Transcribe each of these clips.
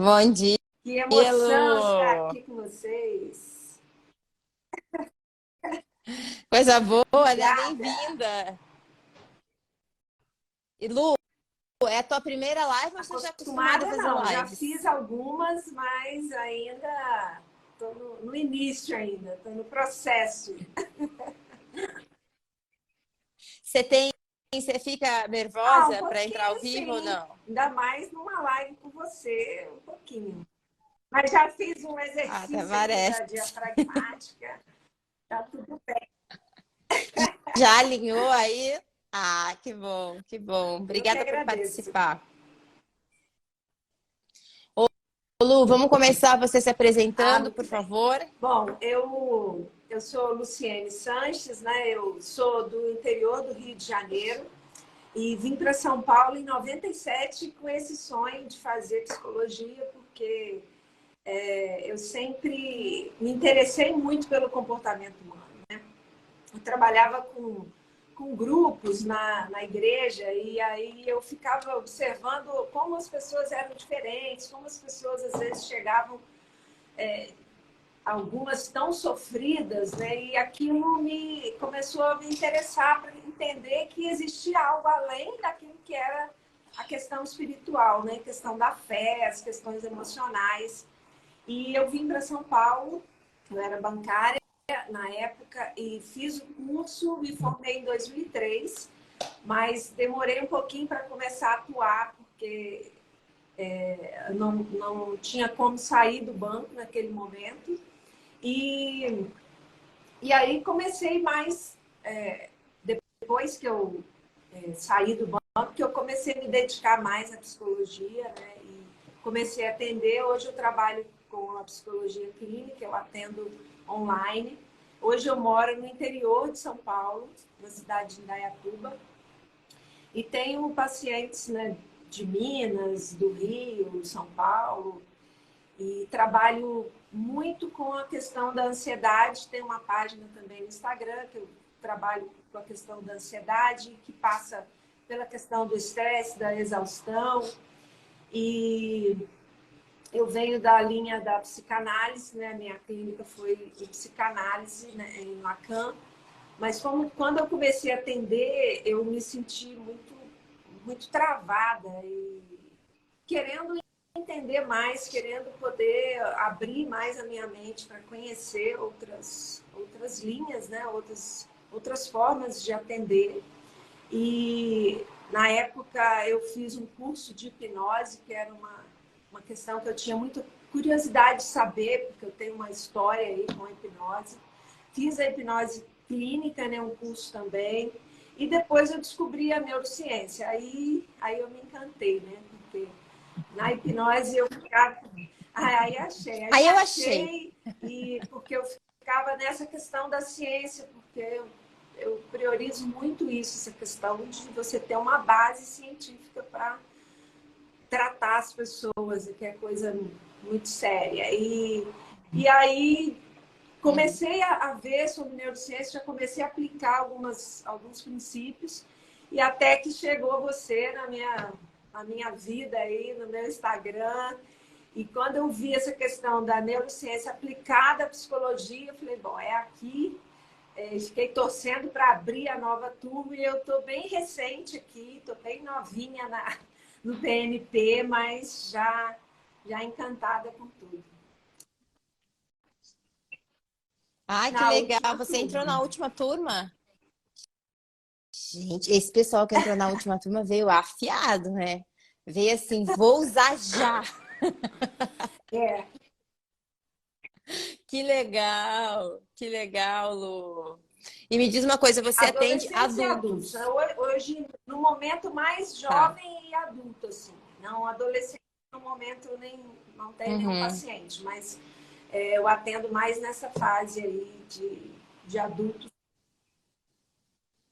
Bom dia, Que emoção estar Lu! aqui com vocês. Coisa boa, né? Obrigada. Bem-vinda! E Lu, é a tua primeira live ou você já é acostumada a Acostumada fazer não, já fiz lives? algumas, mas ainda estou no início ainda, estou no processo. Você fica Ah, um nervosa para entrar ao pouquinho vivo ou sim, não? ainda mais numa live com você, um pouquinho. Mas já fiz um Ah, até exercício aqui da parece. diafragmática, tá tudo bem. Já alinhou aí? Ah, que bom, que bom. Eu que Obrigada por agradeço. participar. Ô, Lu, vamos começar você se Ah, apresentando, muito por bem. favor? Bom, eu sou Luciene Sanches, né? Eu sou do interior do Rio de Janeiro e vim para São Paulo em 97 com esse sonho de fazer psicologia, porque eu sempre me interessei muito pelo comportamento humano. Eu trabalhava com grupos na igreja e aí eu ficava observando como as pessoas eram diferentes, como as pessoas às vezes chegavam algumas tão sofridas, né? E aquilo me começou a me interessar para entender que existia algo além daquilo que era a questão espiritual, né? A questão da fé, as questões emocionais. E eu vim para São Paulo, eu era bancária na época e fiz o curso, me formei em 2003, mas demorei um pouquinho para começar a atuar porque não tinha como sair do banco naquele momento. E, e aí comecei mais, depois que eu saí do banco, que eu comecei a me dedicar mais à psicologia, né? E comecei a atender. Hoje eu trabalho com a psicologia clínica, eu atendo online. Hoje eu moro no interior de São Paulo, na cidade de Indaiatuba, e tenho pacientes, né, de Minas, do Rio, São Paulo, e trabalho muito com a questão da ansiedade. Tem uma página também no Instagram que eu trabalho com a questão da ansiedade, que passa pela questão do estresse, da exaustão. E eu venho da linha da psicanálise, né? Minha clínica foi em psicanálise, né, em Lacan. Mas quando eu comecei a atender, eu me senti muito travada e querendo entender mais, querendo poder abrir mais a minha mente para conhecer outras linhas, né? outras formas de atender. E na época eu fiz um curso de hipnose, que era uma questão que eu tinha muita curiosidade de saber, porque eu tenho uma história aí com a hipnose. Fiz a hipnose clínica, né, um curso também. E depois eu descobri a neurociência. Aí eu me encantei, né? Porque na hipnose eu ficava. Aí Aí eu achei. achei, e porque eu ficava nessa questão da ciência, porque eu priorizo muito isso, essa questão de você ter uma base científica para tratar as pessoas, que é coisa muito séria. E aí comecei a ver sobre neurociência, já comecei a aplicar alguns princípios, e até que chegou você na minha vida aí, no meu Instagram. E quando eu vi essa questão da neurociência aplicada à psicologia, eu falei, bom, é aqui. Fiquei torcendo para abrir a nova turma e eu estou bem recente aqui, estou bem novinha no PNP, mas já encantada com tudo. Ai, que Na legal. última Você entrou turma. na última turma? Gente, esse pessoal que entrou na última turma veio afiado, né? Veio assim, vou usar já. É, Que legal, Lu. E me diz uma coisa, você atende adolescentes e adultos. adultos? Hoje, no momento mais Tá. jovem e adulto, assim. Não adolescente, no momento não tem nenhum Uhum. paciente, mas eu atendo mais nessa fase aí de adulto.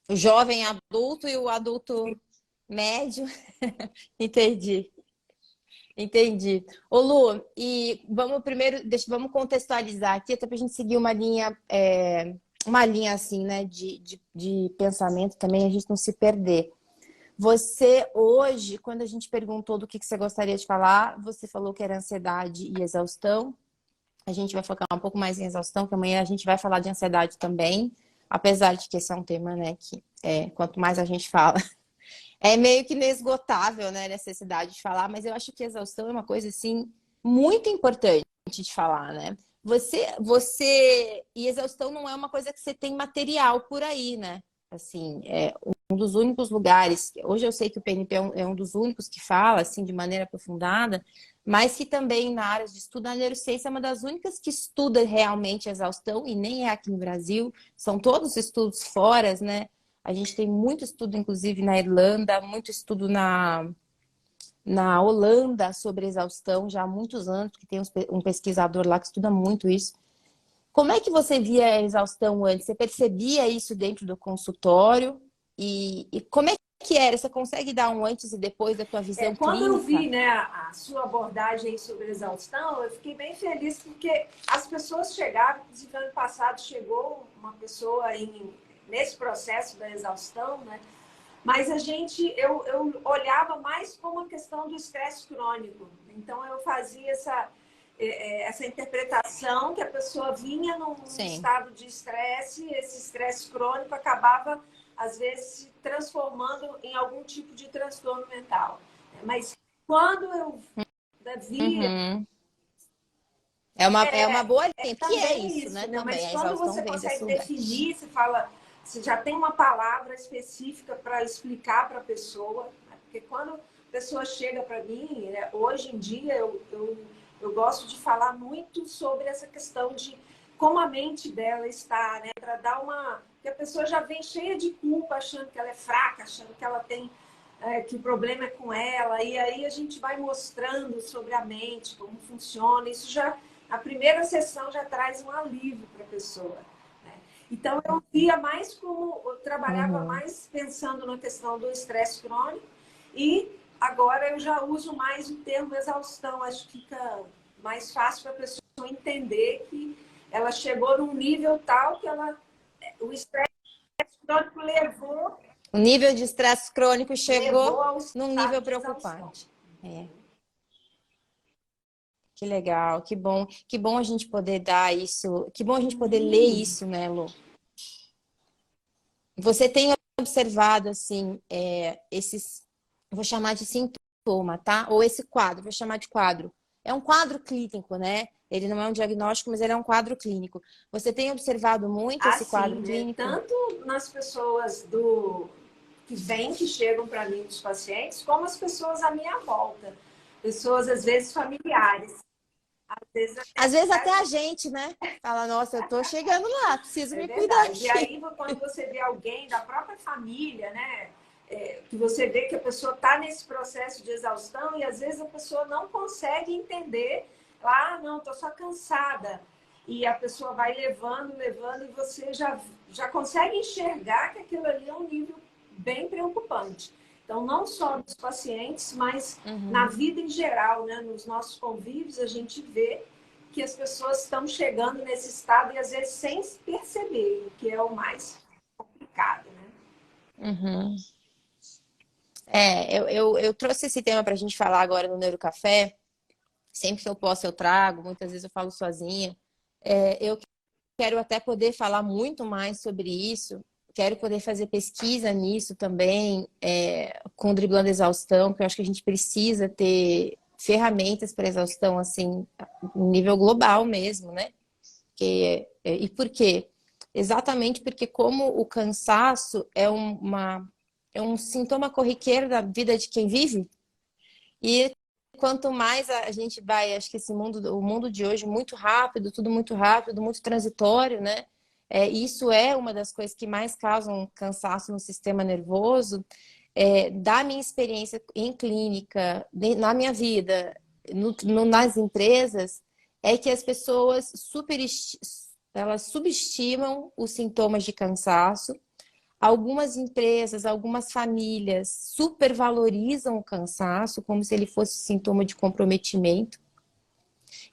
O jovem adulto e o adulto médio. Entendi, entendi. Ô, Lu, e vamos primeiro, vamos contextualizar aqui, até para a gente seguir uma linha assim, né, de pensamento também, a gente não se perder. Você hoje, quando a gente perguntou do que você gostaria de falar, você falou que era ansiedade e exaustão. A gente vai focar um pouco mais em exaustão, que amanhã a gente vai falar de ansiedade também, apesar de que esse é um tema, né, que quanto mais a gente fala, é meio que inesgotável, né, a necessidade de falar, mas eu acho que exaustão é uma coisa, assim, muito importante de falar, né? E exaustão não é uma coisa que você tem material por aí, né? Assim, é um dos únicos lugares, hoje eu sei que o PNP é um dos únicos que fala, assim, de maneira aprofundada, mas que também na área de estudo, a neurociência é uma das únicas que estuda realmente a exaustão, e nem é aqui no Brasil, são todos estudos fora, né? A gente tem muito estudo, inclusive, na Irlanda, muito estudo na Holanda sobre exaustão, já há muitos anos, porque tem um pesquisador lá que estuda muito isso. Como é que você via a exaustão antes? Você percebia isso dentro do consultório? E como é que era? Você consegue dar um antes e depois da tua visão Quando eu vi, clínica? né, a sua abordagem sobre exaustão, eu fiquei bem feliz porque as pessoas chegaram, inclusive ano passado chegou uma pessoa nesse processo da exaustão, né? Mas eu olhava mais como a questão do estresse crônico. Então eu fazia essa interpretação que a pessoa vinha num Sim. estado de estresse, esse estresse crônico acabava às vezes se transformando em algum tipo de transtorno mental. Mas quando eu via, Uhum. É uma boa linha, porque é também isso, isso, né? né? Mas Também, a quando exaustão você vem desse consegue lugar. definir, você fala, você já tem uma palavra específica para explicar para a pessoa, né? Porque quando a pessoa chega para mim, né, hoje em dia eu gosto de falar muito sobre essa questão de como a mente dela está, né? Para dar uma. Que a pessoa já vem cheia de culpa, achando que ela é fraca, achando que ela tem. Que o problema é com ela, e aí a gente vai mostrando sobre a mente, como funciona. Isso já, a primeira sessão já traz um alívio para a pessoa. Né? Então eu via mais como, eu trabalhava Uhum. mais pensando na questão do estresse crônico, e agora eu já uso mais o termo exaustão. Acho que fica mais fácil para a pessoa entender que ela chegou num nível tal que o estresse crônico O nível de estresse crônico levou chegou ao num estado nível de exaustão. preocupante. É, que legal, que bom. Que bom a gente poder dar isso, que bom a gente poder ler isso, né, Lu? Você tem observado, assim, esses, eu vou chamar de sintoma, tá? Ou esse quadro, vou chamar de quadro. É um quadro clínico, né? Ele não é um diagnóstico, mas ele é um quadro clínico. Você tem observado muito esse Assim, quadro né? clínico? Tanto nas pessoas que vêm, que chegam para mim, dos pacientes, como as pessoas à minha volta. Pessoas, às vezes, familiares. Às vezes, Às vezes até até a gente, né? Fala, nossa, eu tô chegando lá, preciso é me cuidar verdade. E aqui. aí, quando você vê alguém da própria família, né? Que você vê que a pessoa está nesse processo de exaustão e às vezes a pessoa não consegue entender. Ah, não, estou só cansada. E a pessoa vai levando, levando, e você já consegue enxergar que aquilo ali é um nível bem preocupante. Então, não só nos pacientes, mas na Uhum. vida em geral, né? Nos nossos convívios, a gente vê que as pessoas estão chegando nesse estado e às vezes sem perceber, o que é o mais complicado, né? Uhum. Eu trouxe esse tema para a gente falar agora no Neurocafé. Sempre que eu posso, eu trago, muitas vezes eu falo sozinha. Eu quero até poder falar muito mais sobre isso, quero poder fazer pesquisa nisso também, com o Driblando Exaustão, porque eu acho que a gente precisa ter ferramentas para exaustão, assim, em nível global mesmo, né? E por quê? Exatamente porque como o cansaço é um sintoma corriqueiro da vida de quem vive, e quanto mais a gente vai, acho que o mundo de hoje, muito rápido, muito transitório, né? Isso é uma das coisas que mais causam cansaço no sistema nervoso. Da minha experiência em clínica, na minha vida, nas empresas, é que as pessoas elas subestimam os sintomas de cansaço. Algumas empresas, algumas famílias supervalorizam o cansaço como se ele fosse sintoma de comprometimento.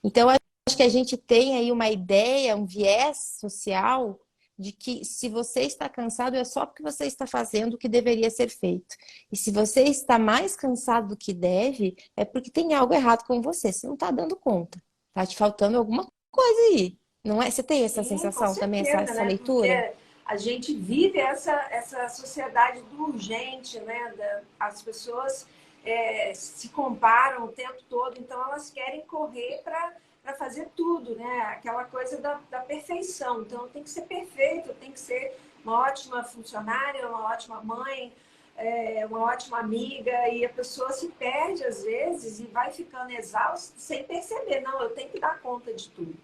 Então, acho que a gente tem aí uma ideia, um viés social de que se você está cansado é só porque você está fazendo o que deveria ser feito. E se você está mais cansado do que deve, é porque tem algo errado com você. Você não está dando conta. Tá te faltando alguma coisa aí. Não é? Você tem essa Sim, com sensação também, certeza, essa né? leitura? Porque a gente vive essa sociedade do urgente, né? As pessoas se comparam o tempo todo, então elas querem correr para fazer tudo, né? Aquela coisa da perfeição. Então tem que ser perfeito, tem que ser uma ótima funcionária, uma ótima mãe, uma ótima amiga, e a pessoa se perde às vezes e vai ficando exausta sem perceber, não, eu tenho que dar conta de tudo.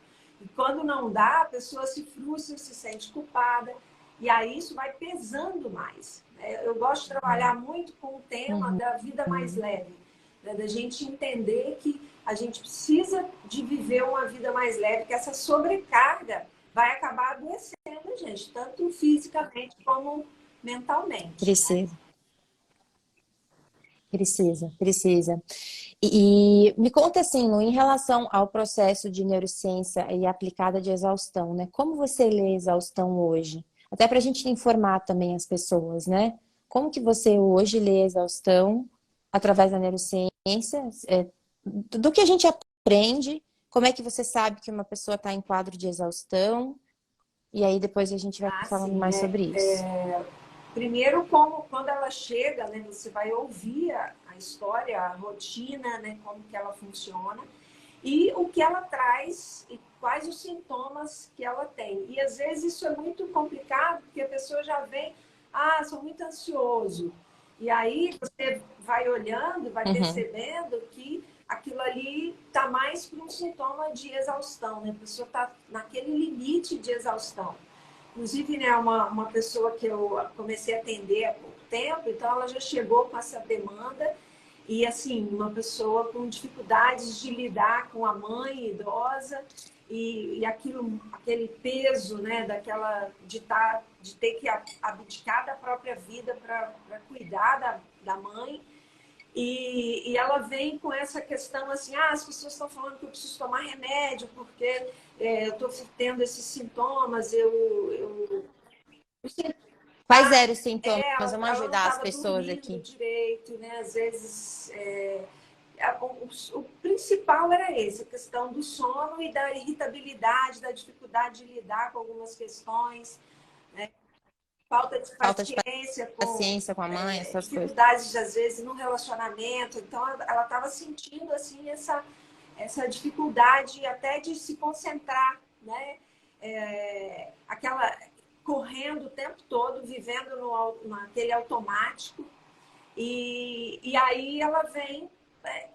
E quando não dá, a pessoa se frustra, se sente culpada, e aí isso vai pesando mais. Eu gosto de trabalhar muito com o tema Uhum. da vida mais leve, né? Da gente entender que a gente precisa de viver uma vida mais leve, que essa sobrecarga vai acabar adoecendo a gente, tanto fisicamente como mentalmente, né? Precisa, precisa. E me conta assim, Lu, em relação ao processo de neurociência e aplicada de exaustão, né? Como você lê exaustão hoje? Até para a gente informar também as pessoas, né? Como que você hoje lê exaustão através da neurociência? Do que a gente aprende, como é que você sabe que uma pessoa está em quadro de exaustão? E aí depois a gente vai Ah, falando sim, mais né? sobre isso. Primeiro, quando ela chega, né, você vai ouvir a história, a rotina, né, como que ela funciona e o que ela traz e quais os sintomas que ela tem. E às vezes isso é muito complicado, porque a pessoa já vem, sou muito ansioso. E aí você vai olhando, vai Uhum, percebendo que aquilo ali está mais para um sintoma de exaustão, né? A pessoa está naquele limite de exaustão. Inclusive, né, uma pessoa que eu comecei a atender há pouco tempo, então ela já chegou com essa demanda e, assim, uma pessoa com dificuldades de lidar com a mãe idosa e aquele peso, né, de ter que abdicar da própria vida para cuidar da mãe. E ela vem com essa questão assim, as pessoas estão falando que eu preciso tomar remédio porque eu estou tendo esses sintomas, quais eram os sintomas? Vamos ela não ajudar as estava pessoas dormindo aqui. direito, né? Às vezes o principal era esse, a questão do sono e da irritabilidade, da dificuldade de lidar com algumas questões, né? Falta de Falta de paciência com paciência com a mãe, essas coisas. dificuldades, às vezes, no relacionamento. Então, ela estava sentindo, assim, essa dificuldade até de se concentrar, né? Aquela correndo o tempo todo, vivendo naquele automático. E aí ela vem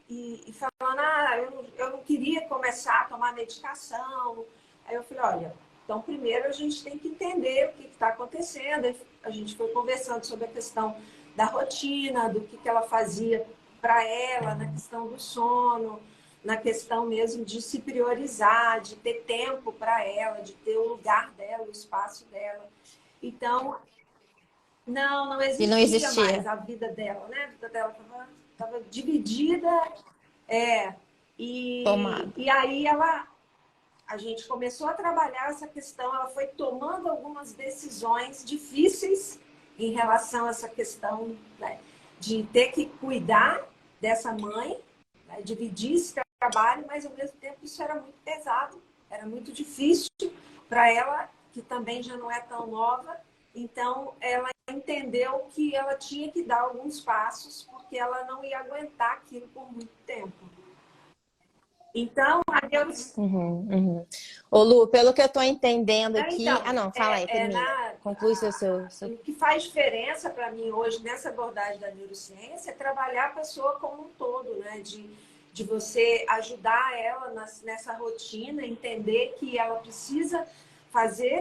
e falando, eu não queria começar a tomar medicação. Aí eu falei, olha, então primeiro a gente tem que entender o que está acontecendo. Aí a gente foi conversando sobre a questão da rotina, do que ela fazia para ela, na questão do sono, na questão mesmo de se priorizar, de ter tempo para ela, de ter o lugar dela, o espaço dela. Então, não E não existia mais existia. a vida dela, né? A vida dela estava dividida, é. Tomado. E aí a gente começou a trabalhar essa questão, ela foi tomando algumas decisões difíceis em relação a essa questão, né, de ter que cuidar dessa mãe, né, dividir esse trabalho, mas ao mesmo tempo isso era muito pesado, era muito difícil para ela, que também já não é tão nova. Então, ela entendeu que ela tinha que dar alguns passos, porque ela não ia aguentar aquilo por muito tempo. Então, a Deus. Uhum, uhum. Ô, Lu, pelo que eu tô entendendo aqui. Ah, Então, não, fala aí, termina. Conclui o que faz diferença para mim hoje nessa abordagem da neurociência é trabalhar a pessoa como um todo, né? De você ajudar ela nessa rotina, entender que ela precisa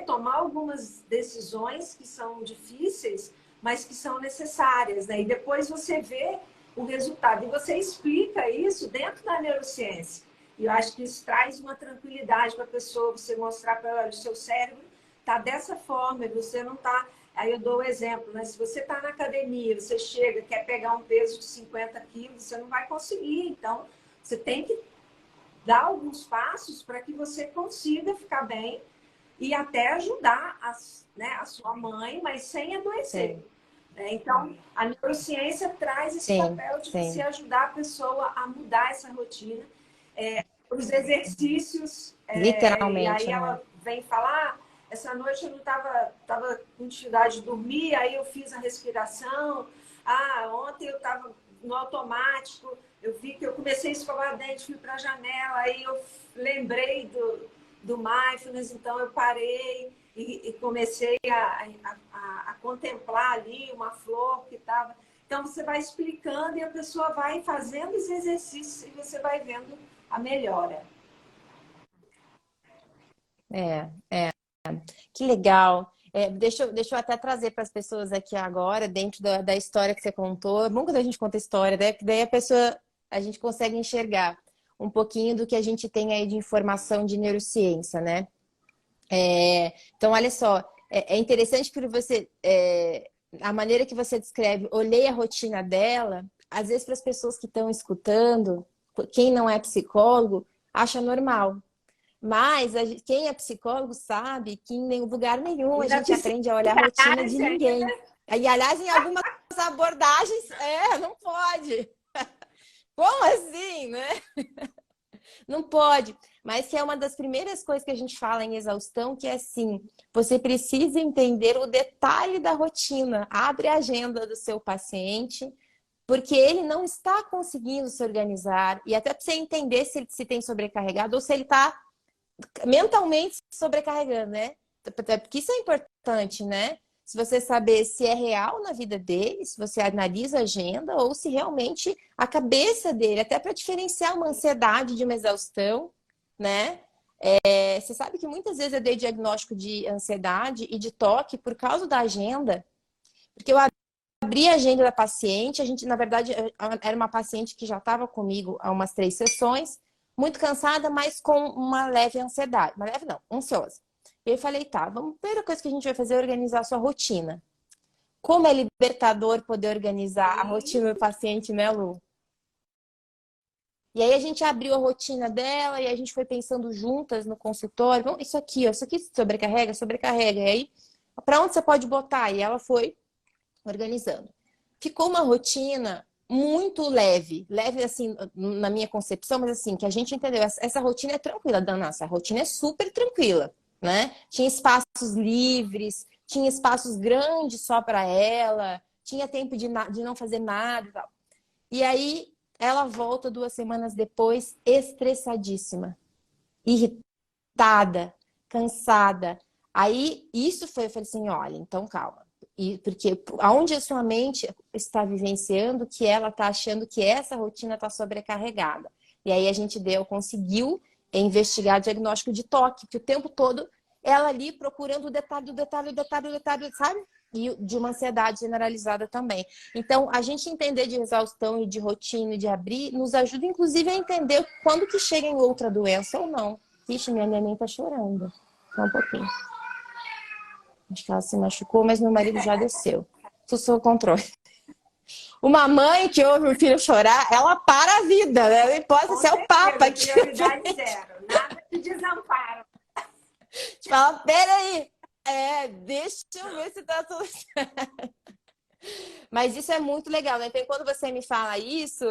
tomar algumas decisões que são difíceis, mas que são necessárias, né? E depois você vê o resultado. E você explica isso dentro da neurociência. E eu acho que isso traz uma tranquilidade para a pessoa, você mostrar para ela, o seu cérebro está dessa forma, e você não está. Aí eu dou o exemplo, né? Se você está na academia, você chega, quer pegar um peso de 50 quilos, você não vai conseguir. Então, você tem que dar alguns passos para que você consiga ficar bem, e até ajudar né, a sua mãe, mas sem adoecer. Sim, Então, a neurociência traz esse sim, papel de você sim. ajudar a pessoa a mudar essa rotina. Os exercícios, e aí Literalmente, né? ela vem falar, essa noite eu não tava com dificuldade de dormir, aí eu fiz a respiração, ontem eu estava no automático, eu vi que eu comecei a escovar dente, fui para a janela, aí eu lembrei do mindfulness, então eu parei e comecei a contemplar ali uma flor que estava. Então você vai explicando e a pessoa vai fazendo os exercícios e você vai vendo a melhora. É, é. Que legal. Deixa eu até trazer para as pessoas aqui agora, dentro da história que você contou. É bom quando a gente conta história, né? Porque daí a gente consegue enxergar um pouquinho do que a gente tem aí de informação de neurociência, né? Então, olha só, é interessante que a maneira que você descreve, olhei a rotina dela, às vezes para as pessoas que estão escutando, quem não é psicólogo, acha normal. Mas quem é psicólogo sabe que em lugar nenhum E a na gente aprende a olhar a rotina de psicanálise ainda, ninguém. E, aliás, em algumas abordagens, não pode. Como assim, né? Não pode. Mas que é uma das primeiras coisas que a gente fala em exaustão, que é assim, você precisa entender o detalhe da rotina. Abre a agenda do seu paciente, porque ele não está conseguindo se organizar. E até para você entender se ele se tem sobrecarregado ou se ele está mentalmente sobrecarregando, né? Porque isso é importante, né? Se você saber se é real na vida dele, se você analisa a agenda, ou se realmente a cabeça dele, até para diferenciar uma ansiedade de uma exaustão, né? Você sabe que muitas vezes eu dei diagnóstico de ansiedade e de toque por causa da agenda, porque eu abri a agenda da paciente, a gente, na verdade, era uma paciente que já estava comigo há umas 3 sessões, muito cansada, mas com uma leve ansiedade. Uma leve não, ansiosa. E eu falei, tá, vamos, a primeira coisa que a gente vai fazer é organizar a sua rotina. Como é libertador poder organizar a sim, rotina do paciente, né, Lu? E aí a gente abriu a rotina dela e a gente foi pensando juntas no consultório, isso aqui, ó, isso aqui sobrecarrega, sobrecarrega. E aí, para onde você pode botar? E ela foi organizando. Ficou uma rotina muito leve, leve assim, na minha concepção, mas assim, que a gente entendeu, essa rotina é tranquila, Dana, essa rotina é super tranquila, né? Tinha espaços livres, tinha espaços grandes só para ela, tinha tempo de não fazer nada e tal. E aí ela volta 2 semanas depois, estressadíssima, irritada, cansada. Aí isso foi, eu falei assim, olha, então calma. E porque aonde a sua mente está vivenciando que ela está achando que essa rotina está sobrecarregada. E aí a gente conseguiu investigar diagnóstico de toque, que o tempo todo ela ali procurando o detalhe, o detalhe, o detalhe, o detalhe, sabe? E de uma ansiedade generalizada também. Então, a gente entender de exaustão e de rotina e de abrir, nos ajuda inclusive a entender quando que chega em outra doença ou não. Vixe, minha neném tá chorando. Só um pouquinho. Acho que ela se machucou, mas meu marido já desceu. Tô sob controle. Uma mãe que ouve o filho chorar, ela para a vida, né? Não importa com se é o Papa certeza, aqui. prioridade zero, nada de desamparo. Te fala, peraí, deixa eu ver se tá tudo certo. Mas isso é muito legal, né? Então, quando você me fala isso,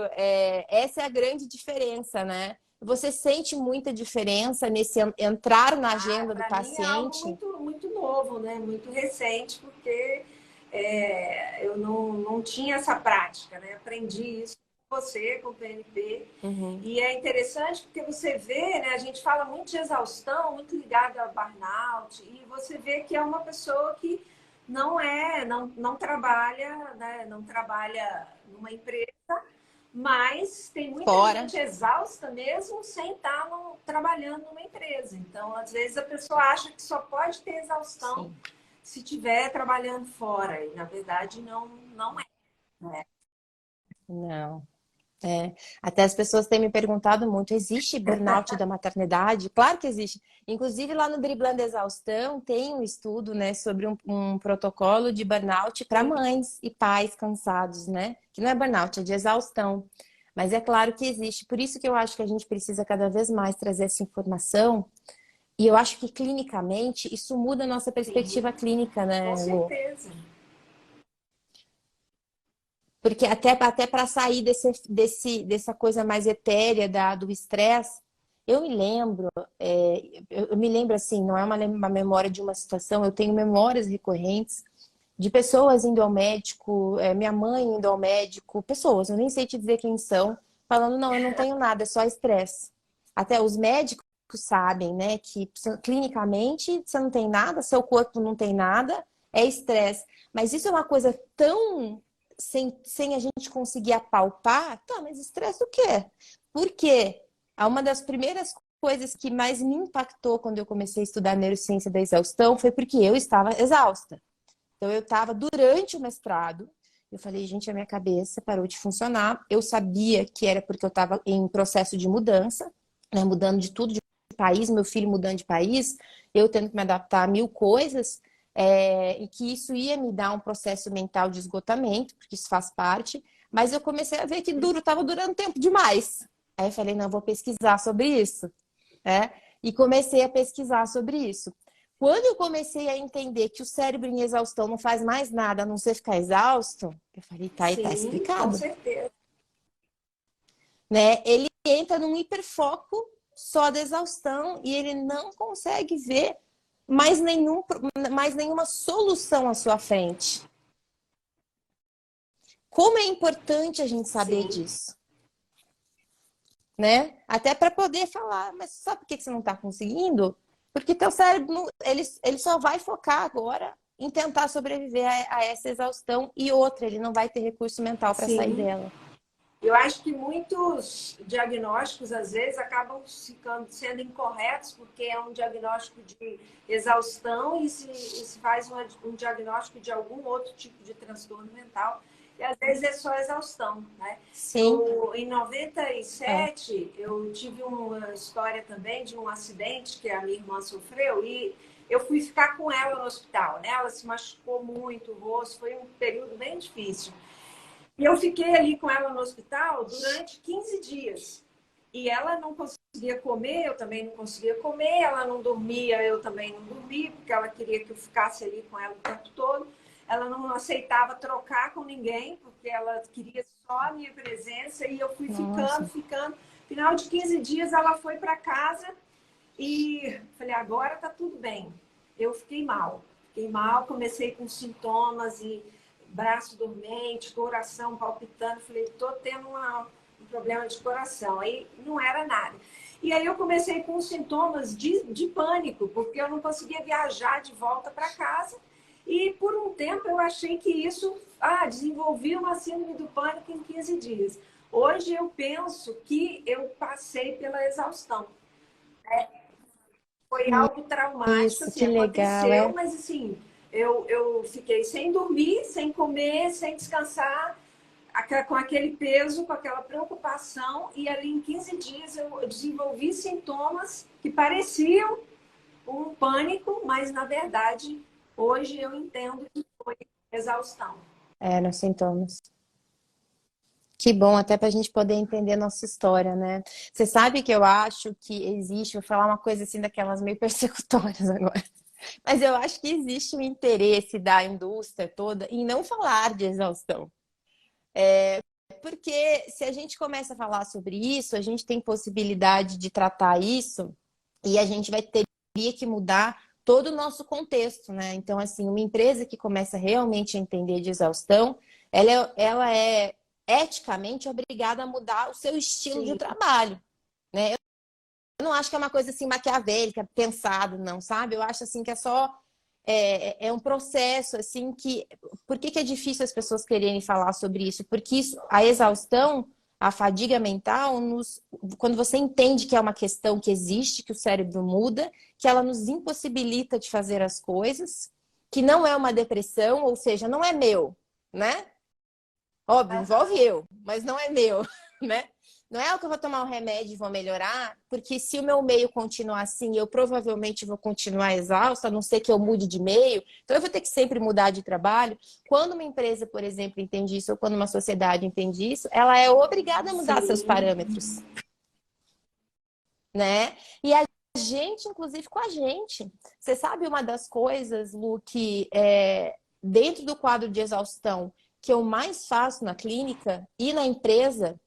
essa é a grande diferença, né? Você sente muita diferença nesse entrar na agenda do Para mim é algo paciente? muito, muito novo, né? Muito recente, porque eu não tinha essa prática, né? Aprendi isso com você, com o PNP. Uhum. E é interessante porque você vê, né? A gente fala muito de exaustão, muito ligado ao burnout, e você vê que é uma pessoa que não trabalha, né? Não trabalha numa empresa, mas tem muita Fora. gente exausta mesmo sem estar trabalhando numa empresa. Então, às vezes, a pessoa acha que só pode ter exaustão Sim. se estiver trabalhando fora. E, na verdade, não é. Né? Não. Até as pessoas têm me perguntado muito: existe burnout da maternidade? Claro que existe. Inclusive, lá no Driblando Exaustão, tem um estudo, né, sobre um protocolo de burnout para Sim. mães e pais cansados, né? Que não é burnout, é de exaustão. Mas é claro que existe. Por isso que eu acho que a gente precisa cada vez mais trazer essa informação, E eu acho que clinicamente isso muda a nossa Sim, perspectiva clínica, com né, Lu? certeza. Porque até para sair dessa coisa mais etérea do estresse, eu me lembro, eu me lembro assim, não é uma memória de uma situação, eu tenho memórias recorrentes de pessoas indo ao médico, minha mãe indo ao médico, pessoas, eu nem sei te dizer quem são, falando, não, eu não tenho nada, é só estresse. Até os médicos sabem, né, que clinicamente você não tem nada, seu corpo não tem nada, é estresse. Mas isso é uma coisa tão sem a gente conseguir apalpar, tá, mas estresse o quê? Por quê? Uma das primeiras coisas que mais me impactou quando eu comecei a estudar neurociência da exaustão foi porque eu estava exausta. Então, eu estava durante o mestrado, eu falei, gente, a minha cabeça parou de funcionar. Eu sabia que era porque eu estava em processo de mudança, né, mudando de tudo de país, meu filho mudando de país, eu tendo que me adaptar a mil coisas, e que isso ia me dar um processo mental de esgotamento, porque isso faz parte, mas eu comecei a ver que estava durando tempo demais. Aí eu falei, não, eu vou pesquisar sobre isso, né? E comecei a pesquisar sobre isso. Quando eu comecei a entender que o cérebro em exaustão não faz mais nada a não ser ficar exausto, eu falei, tá Sim, com explicado, certeza. né? Ele entra num hiperfoco só da exaustão e ele não consegue ver mais nenhuma solução à sua frente. Como é importante a gente saber Sim, disso, né? Até para poder falar, mas sabe por que você não está conseguindo? Porque teu cérebro, ele só vai focar agora em tentar sobreviver a essa exaustão e outra, ele não vai ter recurso mental para sair sim. dela. Eu acho que muitos diagnósticos, às vezes, acabam sendo incorretos, porque é um diagnóstico de exaustão e se faz um diagnóstico de algum outro tipo de transtorno mental. E, às vezes, é só exaustão, né? Sim, Em é. 97, eu tive uma história também de um acidente que a minha irmã sofreu e eu fui ficar com ela no hospital, né? Ela se machucou muito o rosto, foi um período bem difícil. E eu fiquei ali com ela no hospital durante 15 dias. E ela não conseguia comer, eu também não conseguia comer, ela não dormia, eu também não dormia, porque ela queria que eu ficasse ali com ela o tempo todo. Ela não aceitava trocar com ninguém, porque ela queria só a minha presença, e eu fui ficando, Nossa. ficando. Final de 15 dias, ela foi para casa e falei, agora tá tudo bem. Eu fiquei mal, comecei com sintomas e braço dormente, coração palpitando. Falei, tô tendo um problema de coração. Aí não era nada. E aí eu comecei com sintomas de pânico, porque eu não conseguia viajar de volta para casa. E por um tempo eu achei que isso, desenvolvi uma síndrome do pânico em 15 dias. Hoje eu penso que eu passei pela exaustão. Foi algo traumático, Isso, assim, que legal, aconteceu, é. mas assim, eu fiquei sem dormir, sem comer, sem descansar, com aquele peso, com aquela preocupação, e ali em 15 dias eu desenvolvi sintomas que pareciam um pânico, mas na verdade, hoje eu entendo que foi exaustão. Nos sintomas. Que bom, até para a gente poder entender nossa história, né? Você sabe que eu acho que existe, vou falar uma coisa assim daquelas meio persecutórias agora, mas eu acho que existe um interesse da indústria toda em não falar de exaustão. Porque se a gente começa a falar sobre isso, a gente tem possibilidade de tratar isso e a gente vai ter que mudar todo o nosso contexto, né? Então, assim, uma empresa que começa realmente a entender de exaustão, ela é eticamente obrigada a mudar o seu estilo de Sim, trabalho, né? Eu não acho que é uma coisa assim maquiavélica, pensado, não, sabe? Eu acho assim que é só um processo assim que por que é difícil as pessoas quererem falar sobre isso? Porque a exaustão, a fadiga mental, quando você entende que é uma questão que existe, que o cérebro muda, que ela nos impossibilita de fazer as coisas, que não é uma depressão, ou seja, não é meu, né? Óbvio, envolve eu, mas não é meu, né? Não é o que eu vou tomar um remédio e vou melhorar, porque se o meu meio continuar assim, eu provavelmente vou continuar exausta, a não ser que eu mude de meio. Então, eu vou ter que sempre mudar de trabalho. Quando uma empresa, por exemplo, entende isso, ou quando uma sociedade entende isso, ela é obrigada a mudar seus sim, parâmetros, né? E a gente, inclusive com a gente. Você sabe uma das coisas, Lu, que dentro do quadro de exaustão que eu mais faço na clínica e na empresa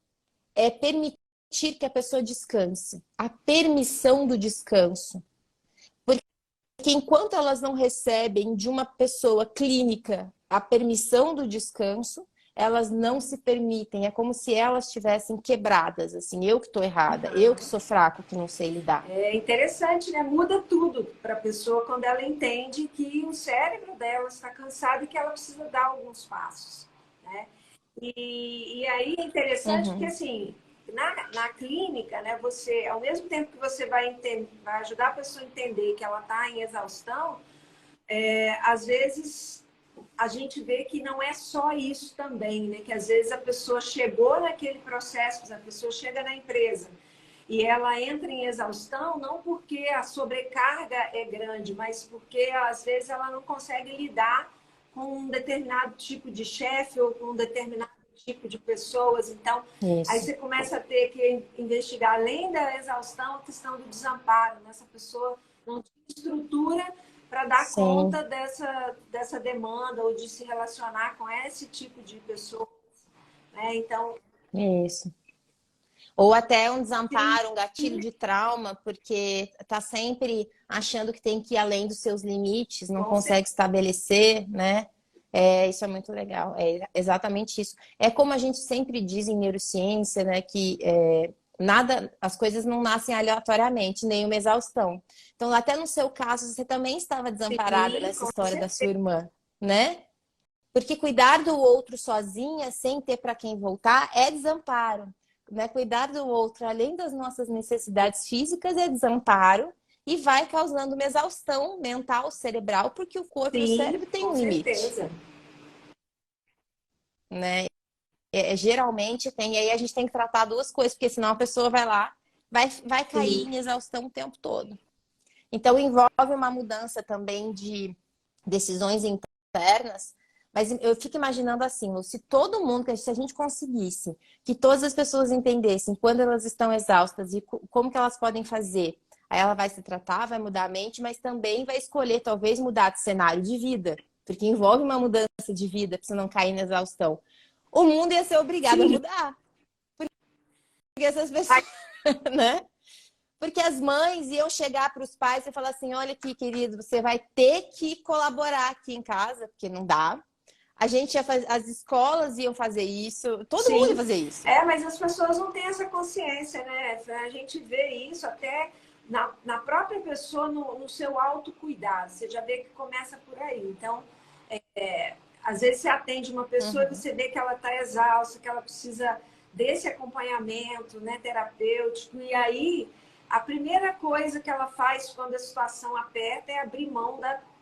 é permitir que a pessoa descanse. A permissão do descanso. Porque enquanto elas não recebem de uma pessoa clínica a permissão do descanso, elas não se permitem. É como se elas estivessem quebradas, assim, eu que estou errada, eu que sou fraco, que não sei lidar. É interessante, né? Muda tudo para a pessoa quando ela entende que o cérebro dela está cansado e que ela precisa dar alguns passos, né? E aí é interessante porque, assim, na clínica, né, você, ao mesmo tempo que você vai ajudar a pessoa a entender que ela está em exaustão, às vezes a gente vê que não é só isso também, né? Que às vezes a pessoa chegou naquele processo, a pessoa chega na empresa e ela entra em exaustão não porque a sobrecarga é grande, mas porque às vezes ela não consegue lidar com um determinado tipo de chefe ou com um determinado tipo de pessoas. Então, aí você começa a ter que investigar, além da exaustão, a questão do desamparo. Né? Essa pessoa não tem estrutura para dar conta dessa demanda ou de se relacionar com esse tipo de pessoa. Né? Então... Isso. Ou até um desamparo, um gatilho de trauma, porque tá sempre achando que tem que ir além dos seus limites, não consegue estabelecer, né? Isso é muito legal, é exatamente isso. É como a gente sempre diz em neurociência, né? Que as coisas não nascem aleatoriamente, nem uma exaustão. Então, até no seu caso, você também estava desamparada nessa história da sua irmã, né? Porque cuidar do outro sozinha, sem ter para quem voltar, é desamparo. Né? Cuidar do outro, além das nossas necessidades físicas, é desamparo e vai causando uma exaustão mental, cerebral, porque o corpo e o cérebro têm um limite. Certeza. Né? Geralmente tem, e aí a gente tem que tratar duas coisas, porque senão a pessoa vai lá, vai cair em exaustão o tempo todo. Então envolve uma mudança também de decisões internas. Mas eu fico imaginando assim, se todo mundo, se a gente conseguisse que todas as pessoas entendessem quando elas estão exaustas e como que elas podem fazer, aí ela vai se tratar, vai mudar a mente, mas também vai escolher talvez mudar de cenário de vida, porque envolve uma mudança de vida para você não cair na exaustão. O mundo ia ser obrigado a mudar. Porque essas pessoas, né? Porque as mães iam chegar para os pais e falar assim, olha aqui, querido, você vai ter que colaborar aqui em casa, porque não dá. A gente ia fazer, as escolas iam fazer isso, todo mundo ia fazer isso. Mas as pessoas não têm essa consciência, né? A gente vê isso até na própria pessoa, no seu autocuidado. Você já vê que começa por aí. Então, às vezes você atende uma pessoa e você vê que ela está exausta, que ela precisa desse acompanhamento, né, terapêutico. E aí, a primeira coisa que ela faz quando a situação aperta é abrir mão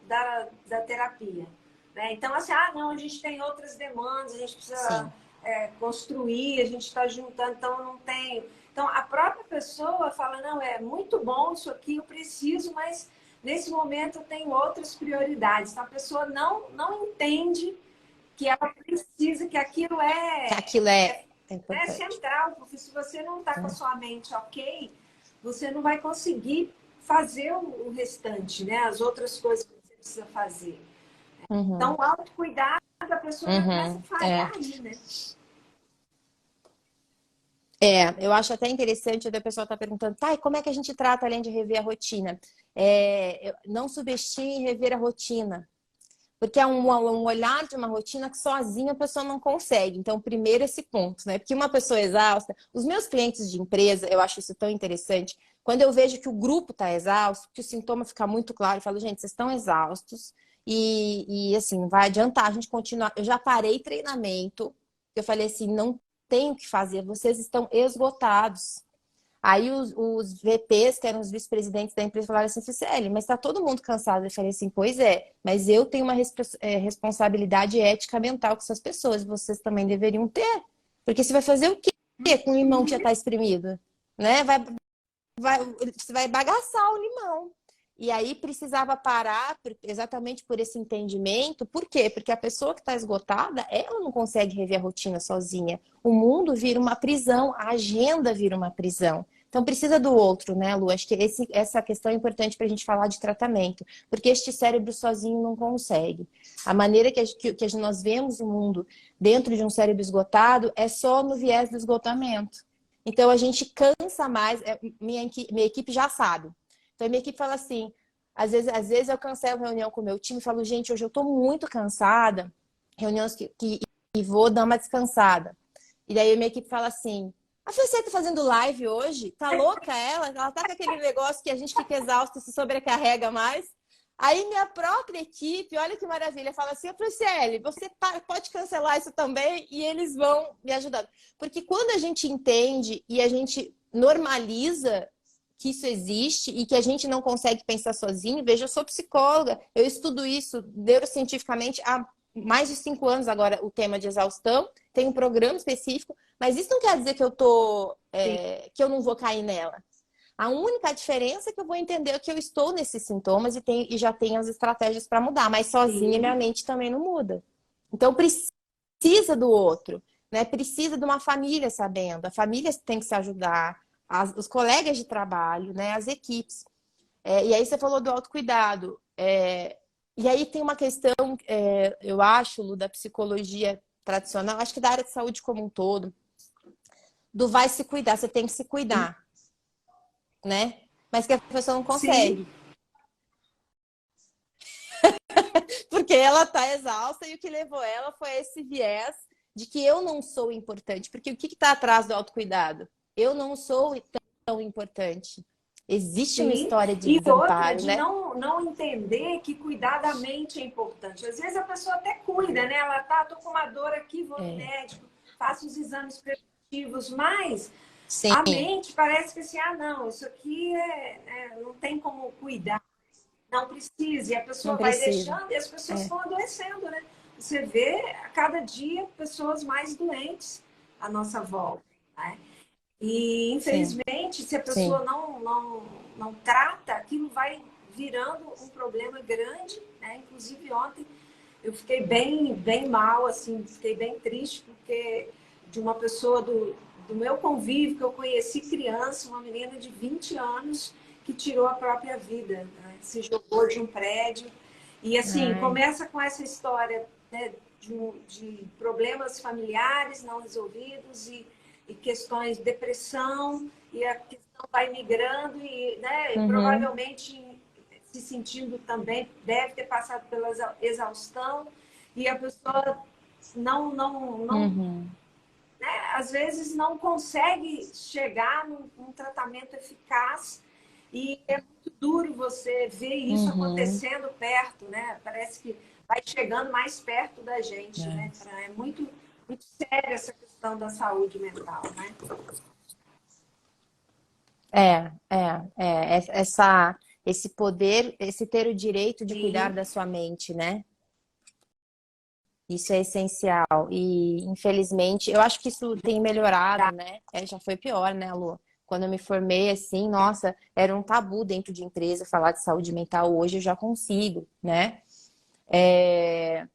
da terapia. Né? Então, assim, não, a gente tem outras demandas, a gente precisa construir, a gente está juntando, então eu não tenho. Então, a própria pessoa fala, não, é muito bom isso aqui, eu preciso, mas nesse momento eu tenho outras prioridades. Então, a pessoa não entende que ela precisa, que aquilo é central, porque se você não está com a sua mente ok, você não vai conseguir fazer o restante, né? As outras coisas que você precisa fazer. Então, o autocuidado, a pessoa já começa a falhar aí, né? Eu acho até interessante, a pessoa está perguntando, tá, e como é que a gente trata além de rever a rotina? Não subestime rever a rotina, porque é um olhar de uma rotina que sozinha a pessoa não consegue. Então, primeiro esse ponto, né? Porque uma pessoa exausta, os meus clientes de empresa, eu acho isso tão interessante, quando eu vejo que o grupo está exausto, que o sintoma fica muito claro, eu falo, gente, vocês estão exaustos, e assim, não vai adiantar a gente continuar. Eu já parei treinamento, eu falei assim, não tem o que fazer, vocês estão esgotados. Aí os VPs, que eram os vice-presidentes da empresa, falaram assim, Cicely, mas está todo mundo cansado. Eu falei assim, pois é, mas eu tenho uma responsabilidade ética mental com essas pessoas, vocês também deveriam ter. Porque você vai fazer o quê com o limão que já está espremido? Né? Você vai bagaçar o limão. E aí precisava parar exatamente por esse entendimento. Por quê? Porque a pessoa que está esgotada, ela não consegue rever a rotina sozinha. O mundo vira uma prisão, a agenda vira uma prisão. Então precisa do outro, né, Lu? Acho que essa questão é importante para a gente falar de tratamento, porque este cérebro sozinho não consegue. A maneira que nós vemos o mundo dentro de um cérebro esgotado é só no viés do esgotamento. Então a gente cansa mais, minha equipe já sabe. Então minha equipe fala assim, às vezes eu cancelo reunião com o meu time e falo, gente, hoje eu estou muito cansada, reuniões e vou dar uma descansada. E daí a minha equipe fala assim, a Fê tá fazendo live hoje? Tá louca ela? Ela tá com aquele negócio que a gente fica exausto e se sobrecarrega mais. Aí minha própria equipe, olha que maravilha, fala assim, Franciele, você pode cancelar isso também? E eles vão me ajudando. Porque quando a gente entende e a gente normaliza que isso existe e que a gente não consegue pensar sozinho, veja, eu sou psicóloga, eu estudo isso neurocientificamente há mais de 5 anos agora, o tema de exaustão, tem um programa específico, mas isso não quer dizer que que eu não vou cair nela. A única diferença é que eu vou entender que eu estou nesses sintomas e já tenho as estratégias para mudar, mas sozinha minha mente também não muda. Então precisa do outro, né? Precisa de uma família sabendo. A família tem que se ajudar, os colegas de trabalho, né? As equipes. E aí você falou do autocuidado. E aí tem uma questão, eu acho, Lu, da psicologia tradicional, acho que da área de saúde como um todo, do vai se cuidar, você tem que se cuidar, né? Mas que a pessoa não consegue. Sim. Porque ela tá exausta e o que levou ela foi esse viés de que eu não sou importante. Porque o que está atrás do autocuidado? Eu não sou tão importante. Existe uma Sim, história de e outra, desamparo, de né? não entender que cuidar da mente é importante. Às vezes a pessoa até cuida, né? Ela tô com uma dor aqui, vou no médico, faço os exames preventivos, mas Sim, a mente parece que assim, não, isso aqui não tem como cuidar, não precisa. E a não pessoa vai precisa. deixando e as pessoas estão adoecendo, né? Você vê a cada dia pessoas mais doentes à nossa volta, né? E, Sim, infelizmente, se a pessoa sim. não trata, aquilo vai virando um problema grande, né? Inclusive, ontem eu fiquei bem mal, assim, fiquei bem triste, porque de uma pessoa do meu convívio, que eu conheci criança, uma menina de 20 anos, que tirou a própria vida, né? Se jogou de um prédio. E, assim, Ai. começa com essa história, né, de problemas familiares não resolvidos e questões de depressão, e a questão vai migrando e, né, Uhum, provavelmente se sentindo também, deve ter passado pela exaustão, e a pessoa não uhum, né, às vezes não consegue chegar num tratamento eficaz, e é muito duro você ver isso uhum. acontecendo perto, né? Parece que vai chegando mais perto da gente, né, É. Fran? É muito séria essa questão da saúde mental, né? Esse poder, esse ter o direito de cuidar Sim, da sua mente, né? Isso é essencial. E, infelizmente, eu acho que isso tem melhorado, né? Já foi pior, né, Lu? Quando eu me formei, assim, nossa, era um tabu dentro de empresa falar de saúde mental. Hoje eu já consigo, né? É,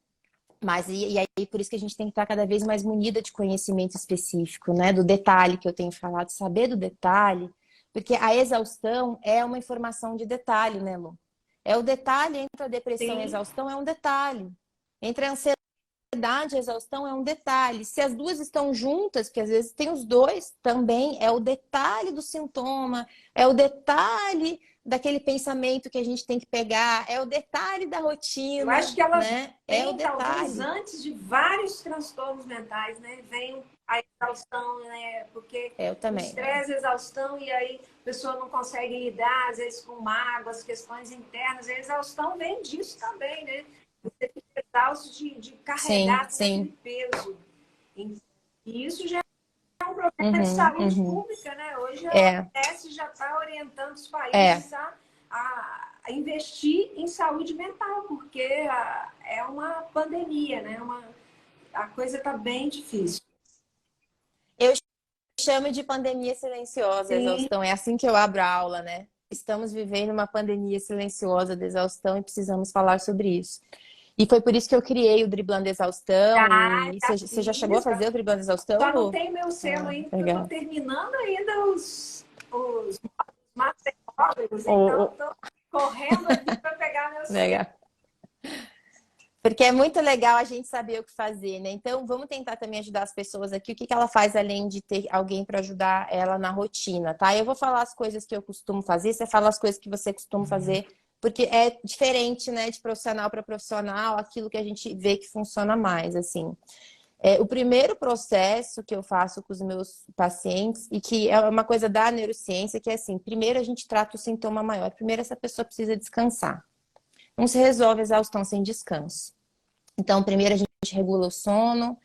Mas, e aí, por isso que a gente tem que estar cada vez mais munida de conhecimento específico, né? Do detalhe que eu tenho falado, saber do detalhe, porque a exaustão é uma informação de detalhe, né, Lu? É o detalhe entre a depressão e a sim. exaustão, é um detalhe. Entre a ansiedade e a exaustão, é um detalhe. Se as duas estão juntas, porque às vezes tem os dois também, é o detalhe do sintoma, é o detalhe daquele pensamento que a gente tem que pegar, é o detalhe da Eu acho rotina, que ela né? É o vem, talvez, detalhe. antes de vários transtornos mentais, né? Vem a exaustão, né? Porque Eu o também. estresse, a exaustão, e aí a pessoa não consegue lidar, às vezes, com mágoas, questões internas. A exaustão vem disso também, né? Você fica exausto de Sim, carregar todo aquele sim. peso. E isso já é um problema de Uhum, saúde uhum. pública, né? Hoje a É, OMS já está orientando os é. países a investir em saúde mental, porque é uma pandemia, né? A coisa está bem difícil. Eu chamo de pandemia silenciosa, a Sim, exaustão. É assim que eu abro a aula, né? Estamos vivendo uma pandemia silenciosa da exaustão e precisamos falar sobre isso. E foi por isso que eu criei o Driblando Exaustão. já, E já você já chegou a fiz. fazer o Driblando Exaustão, Só não Lu? tem meu selo Ah, ainda, porque eu estou legal. terminando ainda os macetólogos, então O, estou correndo aqui para pegar meus legal. filhos. Porque é muito legal a gente saber o que fazer, né? Então, vamos tentar também ajudar as pessoas aqui. O que que ela faz além de ter alguém para ajudar ela na rotina, tá? Eu vou falar as coisas que eu costumo fazer, você fala as coisas que você costuma fazer, porque é diferente, né, de profissional para profissional, aquilo que a gente vê que funciona mais, assim. O primeiro processo que eu faço com os meus pacientes, e que é uma coisa da neurociência, que é assim, primeiro a gente trata o sintoma maior. Primeiro, essa pessoa precisa descansar. Não se resolve a exaustão sem descanso. Então, primeiro a gente regula o sono.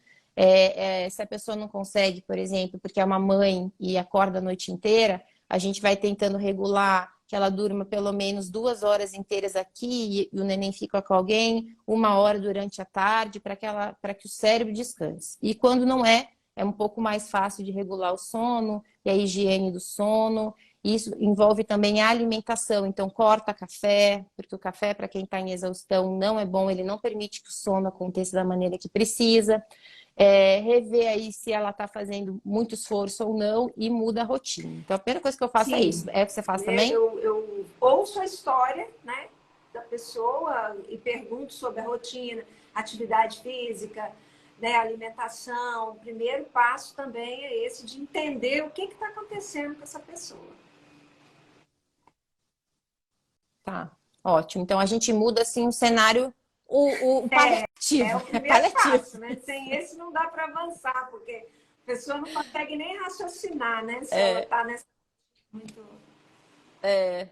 Se a pessoa não consegue, por exemplo, porque é uma mãe e acorda a noite inteira, a gente vai tentando regular que ela durma pelo menos 2 horas inteiras aqui e o neném fica com alguém, 1 hora durante a tarde, para que o cérebro descanse. E quando não é um pouco mais fácil de regular o sono e a higiene do sono. Isso envolve também a alimentação, então corta café, porque o café, para quem está em exaustão, não é bom, ele não permite que o sono aconteça da maneira que precisa. Rever aí se ela está fazendo muito esforço ou não e muda a rotina. Então, a primeira coisa que eu faço é isso. Sim, É o que você faz né? também? Eu ouço a história, né, da pessoa e pergunto sobre a rotina, atividade física, né, alimentação. O primeiro passo também é esse de entender o que está acontecendo com essa pessoa. Tá, ótimo. Então, a gente muda, assim, o cenário, o É paliativo. o É primeiro paliativo. passo, né? Sem esse não dá para avançar, porque a pessoa não consegue nem raciocinar, né? Se ela É, está nessa muito. é.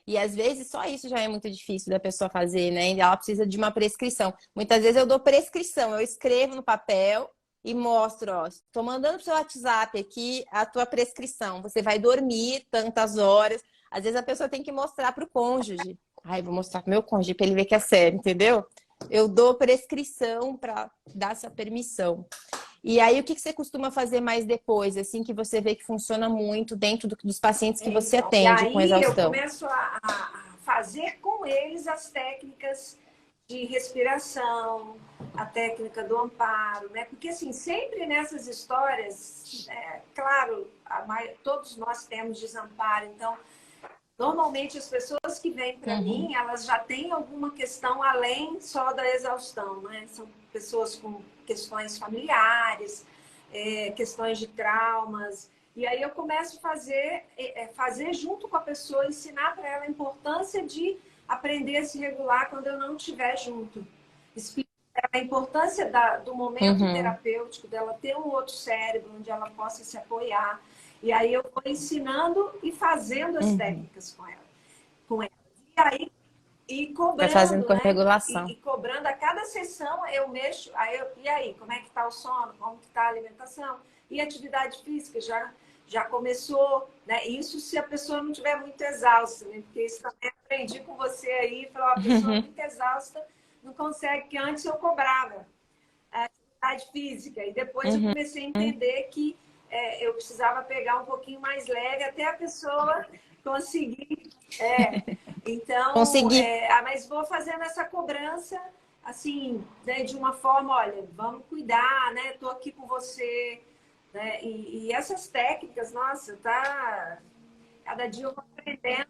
E às vezes só isso já é muito difícil da pessoa fazer, né? Ela precisa de uma prescrição. Muitas vezes eu dou prescrição, eu escrevo no papel e mostro, ó, estou mandando pro seu WhatsApp aqui a tua prescrição. Você vai dormir tantas horas. Às vezes a pessoa tem que mostrar para o cônjuge. Ai, vou mostrar pro meu cônjuge para ele ver que é sério, entendeu? Eu dou prescrição para dar essa permissão. E aí, o que você costuma fazer mais depois, assim, que você vê que funciona muito dentro dos pacientes que você Então, e atende com aí eu exaustão? começo a fazer com eles as técnicas de respiração, a técnica do amparo, né? Porque assim, sempre nessas histórias, claro, todos nós temos desamparo, então normalmente as pessoas que vêm para Uhum, mim, elas já têm alguma questão além só da exaustão, né? São pessoas com questões familiares, questões de traumas. E aí eu começo a fazer junto com a pessoa, ensinar para ela a importância de aprender a se regular quando eu não estiver junto. Explicar a importância do momento uhum, terapêutico, dela ter um outro cérebro onde ela possa se apoiar. E aí eu vou ensinando e fazendo as uhum. técnicas com ela. E aí, e Vai fazendo cobrando, com a né? regulação. E cobrando a cada sessão eu mexo, e aí, como é que tá o sono, como que tá a alimentação? E atividade física já começou, né? Isso se a pessoa não estiver muito exausta, né? Porque isso também aprendi com você aí, falou, a pessoa muito exausta não consegue, que antes eu cobrava a atividade física. E depois eu Uhum, comecei a uhum. entender que eu precisava pegar um pouquinho mais leve até a pessoa conseguir. Então, Consegui. mas vou fazendo essa cobrança assim, né, de uma forma, olha, vamos cuidar, né? Estou aqui com você, né? E essas técnicas, nossa, tá cada dia eu vou aprendendo.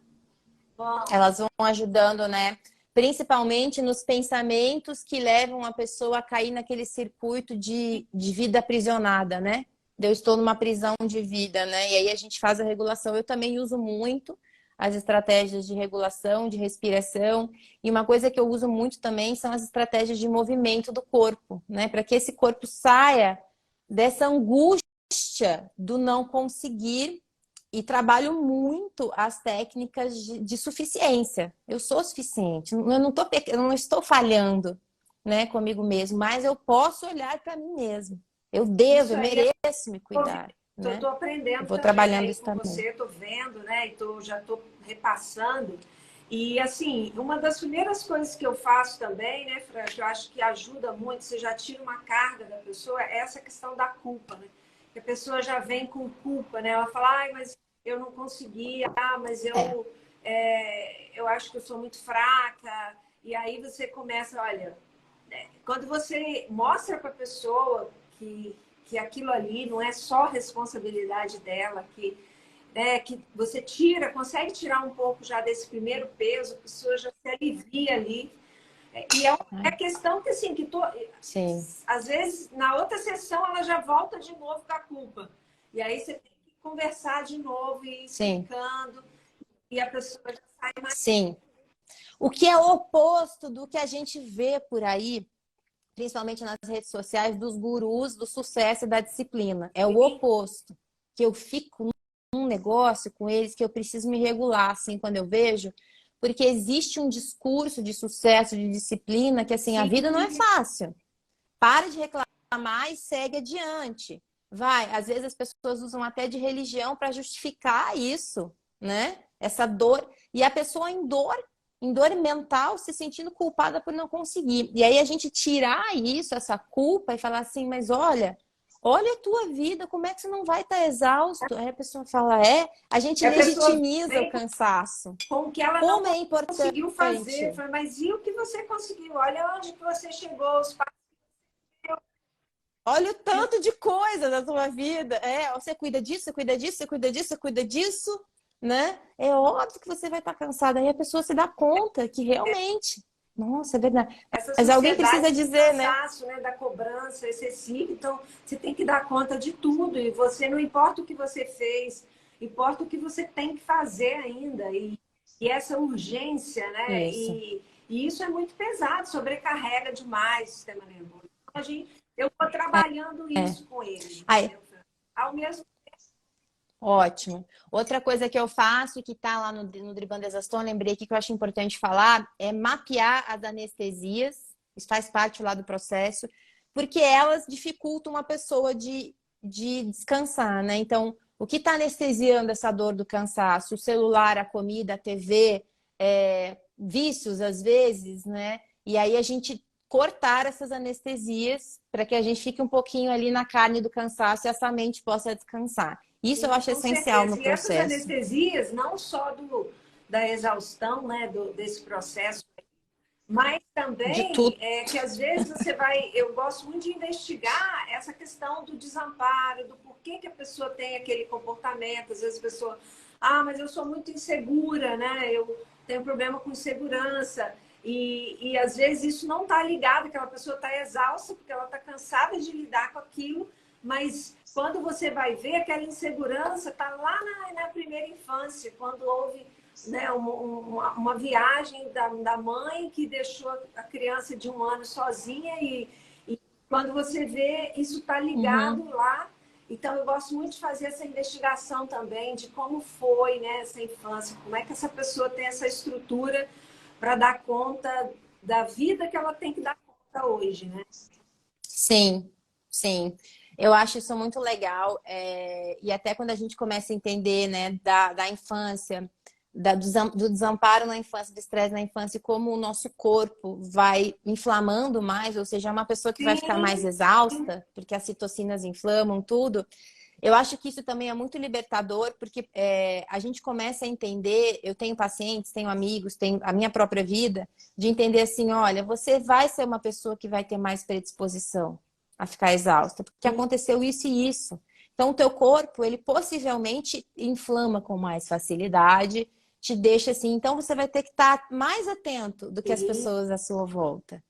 Bom, Elas vão ajudando, né? Principalmente nos pensamentos que levam a pessoa a cair naquele circuito de vida aprisionada, né? Eu estou numa prisão de vida, né? E aí a gente faz a regulação. Eu também uso muito as estratégias de regulação, de respiração. E uma coisa que eu uso muito também são as estratégias de movimento do corpo, né? Para que esse corpo saia dessa angústia do não conseguir e trabalho muito as técnicas de suficiência. Eu sou suficiente, eu não estou falhando, né, comigo mesmo, mas eu posso olhar para mim mesmo. Eu devo, isso eu aí mereço me cuidar, né? estou Eu aprendendo vou também trabalhando aí isso com também. você, estou vendo, né? E já estou repassando. E assim, uma das primeiras coisas que eu faço também, né, Fran, que eu acho que ajuda muito, você já tira uma carga da pessoa, é essa questão da culpa, né? Que a pessoa já vem com culpa, né? Ela fala, ai, mas eu não consegui, mas É. eu acho que eu sou muito fraca. E aí você começa, olha, quando você mostra para a pessoa que aquilo ali não é só responsabilidade dela, que, né, que você tira, consegue tirar um pouco já desse primeiro peso, a pessoa já se alivia ali. E é questão que, assim, Sim. às vezes, na outra sessão, ela já volta de novo com a culpa. E aí você tem que conversar de novo e ir Sim. explicando, e a pessoa já sai mais... Sim. O que é o oposto do que a gente vê por aí, principalmente nas redes sociais, dos gurus do sucesso e da disciplina. É o oposto. Que eu fico num negócio com eles que eu preciso me regular, assim, quando eu vejo, porque existe um discurso de sucesso, de disciplina, que, assim, a vida não é fácil. Para de reclamar e segue adiante. Vai, às vezes as pessoas usam até de religião para justificar isso, né? Essa dor. E a pessoa em dor mental, se sentindo culpada por não conseguir. E aí a gente tirar isso, essa culpa, e falar assim, mas olha a tua vida, como é que você não vai estar exausto? Aí a pessoa fala, a gente E a pessoa legitimiza o vem cansaço. com o que ela não Como é conseguiu fazer. importante. Fala, mas e o que você conseguiu? Olha onde que você chegou, os passos. Olha o tanto de coisa da tua vida. Você cuida disso, você cuida disso, você cuida disso, você cuida disso, né? É óbvio que você vai estar cansada. Aí a pessoa se dá conta que realmente, nossa, é verdade. Essa Mas alguém precisa sociedade do dizer, né? cansaço, né, da cobrança excessiva. Então, você tem que dar conta de tudo. E você, não importa o que você fez, importa o que você tem que fazer ainda. E essa urgência, né? Isso. E isso é muito pesado, sobrecarrega demais o sistema nervoso. Então, eu vou trabalhando É. isso com ele, Aí, entendeu? Ao mesmo ótimo. Outra coisa que eu faço, que está lá no Dribando Exaustion, lembrei aqui que eu acho importante falar, é mapear as anestesias. Isso faz parte lá do processo, porque elas dificultam uma pessoa de descansar, né? Então, o que está anestesiando essa dor do cansaço? O celular, a comida, a TV, vícios às vezes, né? E aí a gente cortar essas anestesias para que a gente fique um pouquinho ali na carne do cansaço e essa mente possa descansar. Isso eu Sim, acho com essencial no certeza. E essas processo. anestesias, não só da exaustão, né, desse processo, mas De também tudo. que às vezes você vai. Eu gosto muito de investigar essa questão do desamparo, do porquê que a pessoa tem aquele comportamento. Às vezes a pessoa, mas eu sou muito insegura, né? Eu tenho problema com insegurança. E às vezes isso não está ligado, aquela pessoa está exausta, porque ela está cansada de lidar com aquilo, mas quando você vai ver, aquela insegurança está lá na primeira infância, quando houve, né, uma viagem da mãe que deixou a criança de 1 ano sozinha e quando você vê, isso está Uhum. ligado lá. Então, eu gosto muito de fazer essa investigação também de como foi, né, essa infância, como é que essa pessoa tem essa estrutura para dar conta da vida que ela tem que dar conta hoje, né? Sim, sim. Eu acho isso muito legal. E até quando a gente começa a entender, né, da infância, do desamparo na infância, do estresse na infância, e como o nosso corpo vai inflamando mais, ou seja, é uma pessoa que vai ficar mais Sim, exausta, porque as citocinas inflamam tudo. Eu acho que isso também é muito libertador, porque a gente começa a entender. Eu tenho pacientes, tenho amigos, tenho a minha própria vida, de entender assim: olha, você vai ser uma pessoa que vai ter mais predisposição a ficar exausta, porque aconteceu isso e isso. Então, o teu corpo, ele possivelmente inflama com mais facilidade, te deixa assim. Então, você vai ter que estar mais atento do que as sim. pessoas à sua volta,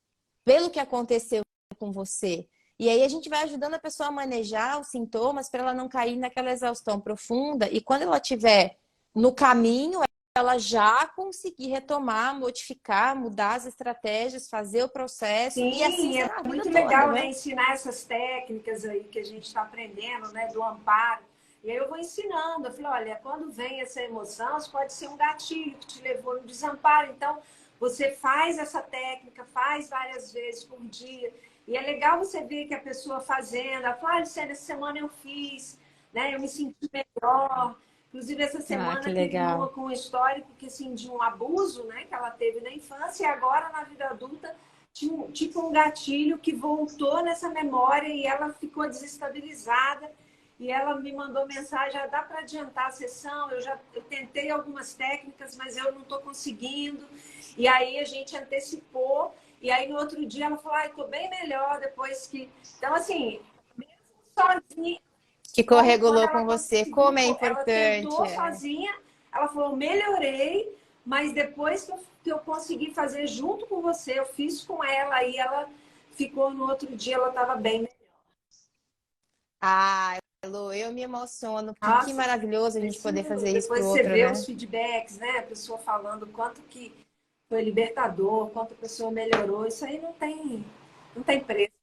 pelo que aconteceu com você. E aí a gente vai ajudando a pessoa a manejar os sintomas para ela não cair naquela exaustão profunda. E quando ela estiver no caminho, ela já conseguir retomar, modificar, mudar as estratégias, fazer o processo e assim Sim, é será a vida muito toda, legal, né? né? Ensinar essas técnicas aí que a gente está aprendendo, né? Do amparo. E aí eu vou ensinando. Eu falei, olha, quando vem essa emoção, isso pode ser um gatilho que te levou no desamparo. Então, você faz essa técnica, faz várias vezes por dia. E é legal você ver que a pessoa fazendo, ela fala, essa semana eu fiz, né? Eu me senti melhor. Inclusive, essa Ah, que semana teve uma legal. com um histórico que, assim, de um abuso, né? Que ela teve na infância e agora na vida adulta tinha tipo um gatilho que voltou nessa memória e ela ficou desestabilizada. E ela me mandou mensagem: dá para adiantar a sessão? Eu tentei algumas técnicas, mas eu não estou conseguindo. E aí a gente antecipou. E aí no outro dia ela falou: estou bem melhor depois que. Então, assim, sozinha. Que Quando corregulou ela com você. conseguiu, Como é ela importante. tentou sozinha, ela falou, melhorei, mas depois que eu consegui fazer junto com você, eu fiz com ela, e ela ficou no outro dia, ela estava bem melhor. Ah, Lu, eu me emociono, porque que Nossa, maravilhoso a gente poder fazer isso pro depois você outro, vê né? os feedbacks, né? A pessoa falando o quanto que foi libertador, quanto a pessoa melhorou, isso aí não tem preço.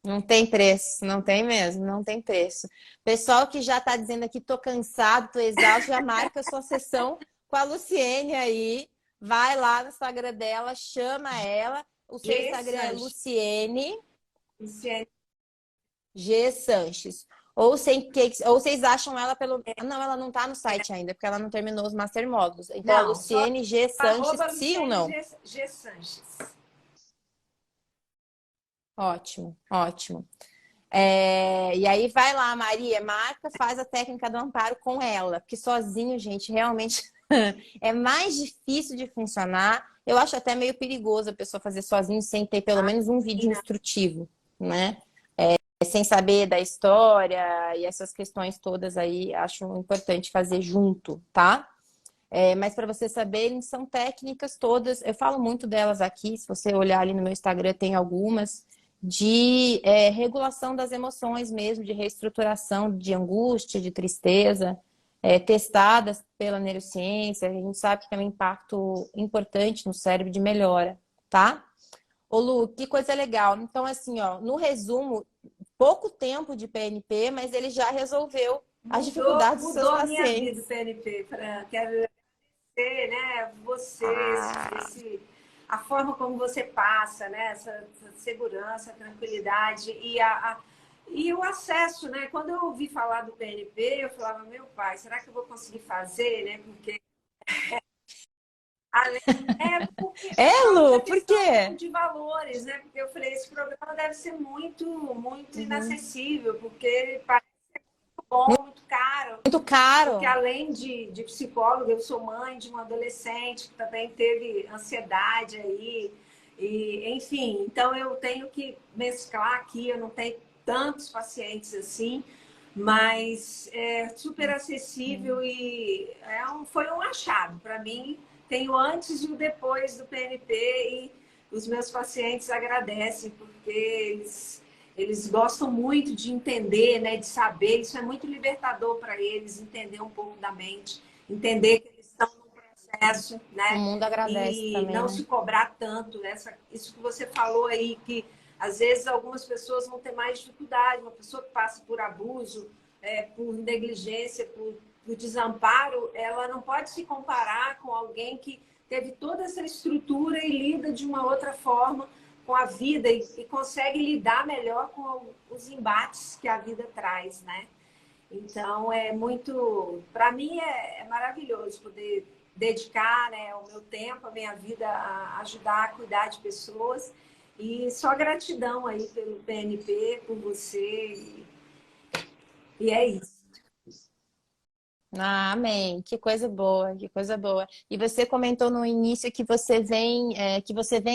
Não tem preço, não tem mesmo, não tem preço. Pessoal que já está dizendo aqui, tô cansado, tô exausto, já marca a sua sessão com a Luciene aí. Vai lá no Instagram dela, chama ela. O seu G. Instagram é Sanches. Luciene Luciene, G. Sanches. Ou vocês acham ela pelo. Não, ela não está no site ainda, porque ela não terminou os Master Módulos. Então é não, só Luciene G. Sanches, arroba sim ou Luciene não? G. Sanches. Ótimo, ótimo. E aí vai lá, Maria, marca, faz a técnica do amparo com ela, porque sozinho, gente, realmente é mais difícil de funcionar. Eu acho até meio perigoso a pessoa fazer sozinho sem ter pelo menos um vídeo instrutivo, né? Sem saber da história e essas questões todas aí, acho importante fazer junto, tá? Mas para você saberem, são técnicas todas, eu falo muito delas aqui, se você olhar ali no meu Instagram, tem algumas, de regulação das emoções mesmo, de reestruturação de angústia, de tristeza, testadas pela neurociência, a gente sabe que tem um impacto importante no cérebro de melhora, tá? Ô Lu, que coisa legal. Então, assim, ó, no resumo, pouco tempo de PNP, mas ele já resolveu as dificuldades dos seus Mudou a minha vida o pacientes. PNP, Fran. Quero agradecer, né, você, Ah, a forma como você passa, né, essa segurança, tranquilidade e o acesso, né? Quando eu ouvi falar do PNP, eu falava, meu pai, será que eu vou conseguir fazer, né? Porque além, porque é, por causa da Lu, por questão quê? de valores, né? Porque eu falei, esse programa deve ser muito Uhum. inacessível, porque ele parece bom, muito caro. Muito Porque caro. além de psicóloga, eu sou mãe de um adolescente que também teve ansiedade aí. E, enfim, então eu tenho que mesclar aqui, eu não tenho tantos pacientes assim, mas é super acessível e foi um achado. Para mim, tem o antes e o depois do PNP e os meus pacientes agradecem, porque eles gostam muito de entender, né, de saber. Isso é muito libertador para eles, entender um pouco da mente, entender que eles estão no processo, O né? mundo agradece E também, não né? se cobrar tanto. Isso que você falou aí, que às vezes algumas pessoas vão ter mais dificuldade. Uma pessoa que passa por abuso, por negligência, por desamparo, ela não pode se comparar com alguém que teve toda essa estrutura e lida de uma outra forma com a vida e consegue lidar melhor com os embates que a vida traz, né? Então, para mim é maravilhoso poder dedicar, né, o meu tempo, a minha vida a ajudar a cuidar de pessoas. E só gratidão aí pelo PNP, por você. E é isso. Ah, amém. Que coisa boa, que coisa boa. E você comentou no início que você vem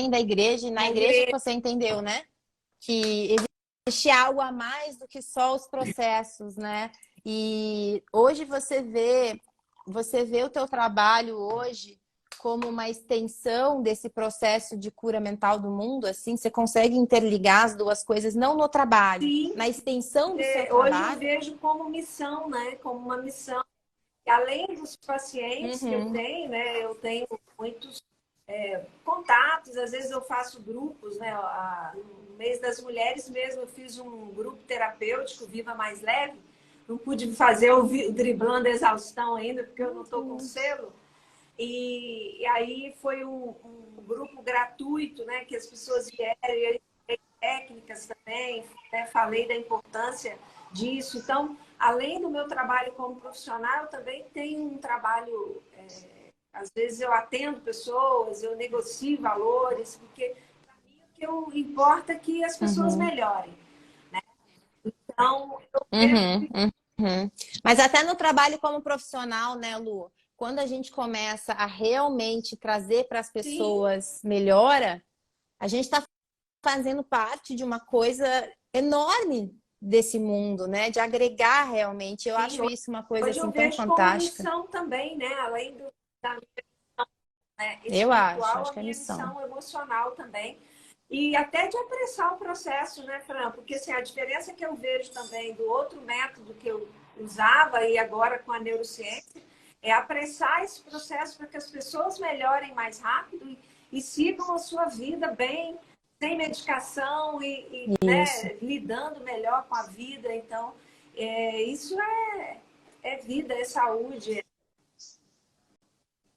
da igreja, e na Na igreja que igreja, você entendeu, né? Que existe algo a mais do que só os processos, né? E hoje você vê o teu trabalho hoje como uma extensão desse processo de cura mental do mundo, assim, você consegue interligar as duas coisas, não no trabalho, sim, na extensão do seu hoje eu trabalho. vejo como missão, né? Como uma missão. E além dos pacientes que eu Uhum. tenho, né? Eu tenho muitos contatos, às vezes eu faço grupos, né? No mês das mulheres mesmo, eu fiz um grupo terapêutico, Viva Mais Leve. Não pude fazer o driblando a exaustão ainda, porque eu não estou com selo. E aí foi um grupo gratuito, né? Que as pessoas vieram, e eu técnicas também, né? Falei da importância disso. Então, além do meu trabalho como profissional, eu também tenho um trabalho. Às vezes eu atendo pessoas, eu negocio valores, porque para mim o que importa é que as pessoas Uhum. melhorem. Então, eu vejo Uhum, que uhum. Mas até no trabalho como profissional, né, Lu? Quando a gente começa a realmente trazer para as sim, pessoas melhora, a gente está fazendo parte de uma coisa enorme desse mundo, né? De agregar realmente. Eu Sim, acho isso uma coisa hoje eu assim tão vejo como fantástica. missão também, né? Além da né, Eu espiritual, acho a que é minha missão. missão emocional também. E até de apressar o processo, né, Fran? Porque assim, a diferença que eu vejo também do outro método que eu usava e agora com a neurociência é apressar esse processo para que as pessoas melhorem mais rápido e sigam a sua vida bem, sem medicação Isso. né, lidando melhor com a vida. Então, isso é vida, é saúde.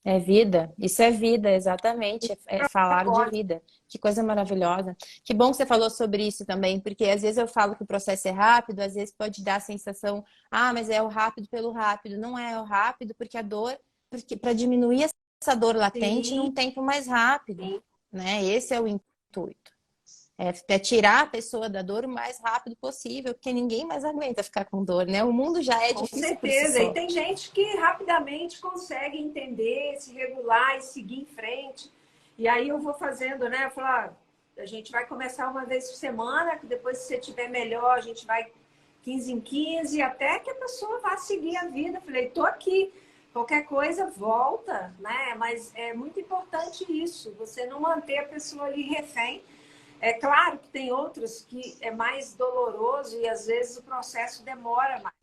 É vida, isso é vida, exatamente. É falar de Pode. vida. Que coisa maravilhosa. Que bom que você falou sobre isso também, porque às vezes eu falo que o processo é rápido, às vezes pode dar a sensação, ah, mas é o rápido pelo rápido. Não é o rápido, porque a dor, porque para diminuir essa dor latente Sim, num tempo mais rápido, sim. né? Esse é o intuito. É tirar a pessoa da dor o mais rápido possível, porque ninguém mais aguenta ficar com dor, né? O mundo já é Com difícil por si certeza. E só. tem gente que rapidamente consegue entender, se regular e seguir em frente. E aí eu vou fazendo, né? Eu falo, a gente vai começar uma vez por semana, que depois, se você estiver melhor, a gente vai 15 em 15, até que a pessoa vá seguir a vida. Eu falei, tô aqui. Qualquer coisa, volta, né? Mas é muito importante isso, você não manter a pessoa ali refém. É claro que tem outros que é mais doloroso e às vezes o processo demora mais.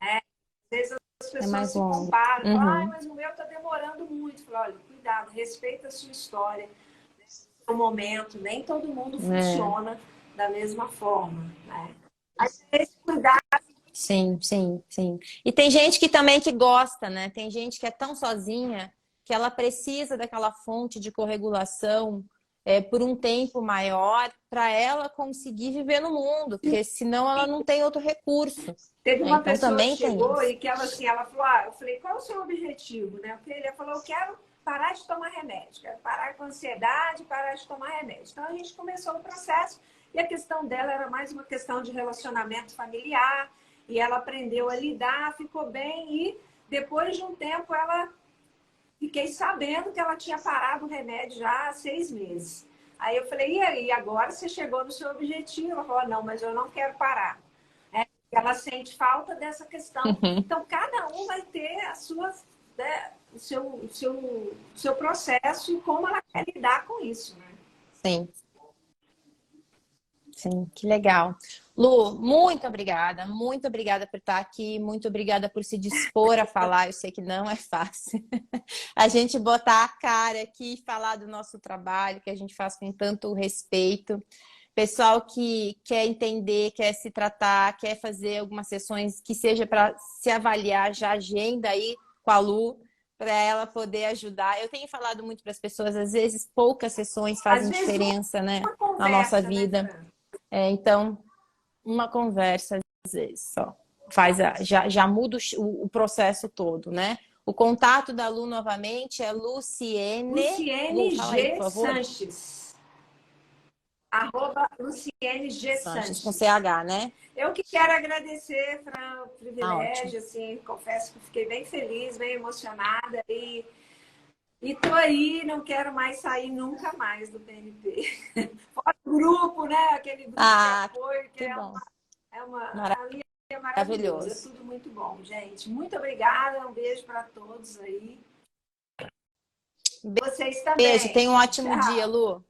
Às vezes as É pessoas mais se longo. comparam, falam, Uhum. mas o meu está demorando muito. Falo, olha, cuidado, respeita a sua história, o momento, nem todo mundo É. funciona da mesma forma. Né? Mas esse cuidado. Sim, sim, sim. E tem gente que também que gosta, né? Tem gente que é tão sozinha que ela precisa daquela fonte de corregulação por um tempo maior para ela conseguir viver no mundo, porque senão ela não tem outro recurso. Teve Né? uma Então pessoa que também tem chegou isso. e que ela assim, ela falou, eu falei, qual é o seu objetivo? Né? Porque ele falou, eu quero parar de tomar remédio, quero parar com ansiedade, parar de tomar remédio. Então a gente começou o processo e a questão dela era mais uma questão de relacionamento familiar e ela aprendeu a lidar, ficou bem e depois de um tempo ela fiquei sabendo que ela tinha parado o remédio já há 6 meses. Aí eu falei, e aí, agora você chegou no seu objetivo? Ela falou, não, mas eu não quero parar. Ela sente falta dessa questão. Uhum. Então, cada um vai ter a sua, né, o seu processo e como ela quer lidar com isso. Né? Sim. Sim, que legal. Lu, muito obrigada por estar aqui, muito obrigada por se dispor a falar. Eu sei que não é fácil. A gente botar a cara aqui e falar do nosso trabalho, que a gente faz com tanto respeito. Pessoal que quer entender, quer se tratar, quer fazer algumas sessões que seja para se avaliar, já agenda aí com a Lu, para ela poder ajudar. Eu tenho falado muito para as pessoas, às vezes poucas sessões Às fazem vezes, diferença, né, uma na nossa conversa, né, vida. Fran? Então, uma conversa, às vezes, só. Já muda o processo todo, né? O contato da Lu novamente é Luciene. Lu, Luciene fala aí, por G. favor. Sanches. Luciene G. Sanches, com Sanches. CH, né? Eu que quero agradecer, Fran, o Ah, ótimo. privilégio, assim, confesso que fiquei bem feliz, bem emocionada e tô aí, não quero mais sair nunca mais do PNP. Fora o grupo, né? Aquele grupo de Ah, apoio, que que bom. ali é maravilhoso, é Maravilhoso. tudo muito bom, gente. Muito obrigada, um beijo para todos aí. Vocês Beijo, também. tenha um ótimo dia, Tchau. Lu.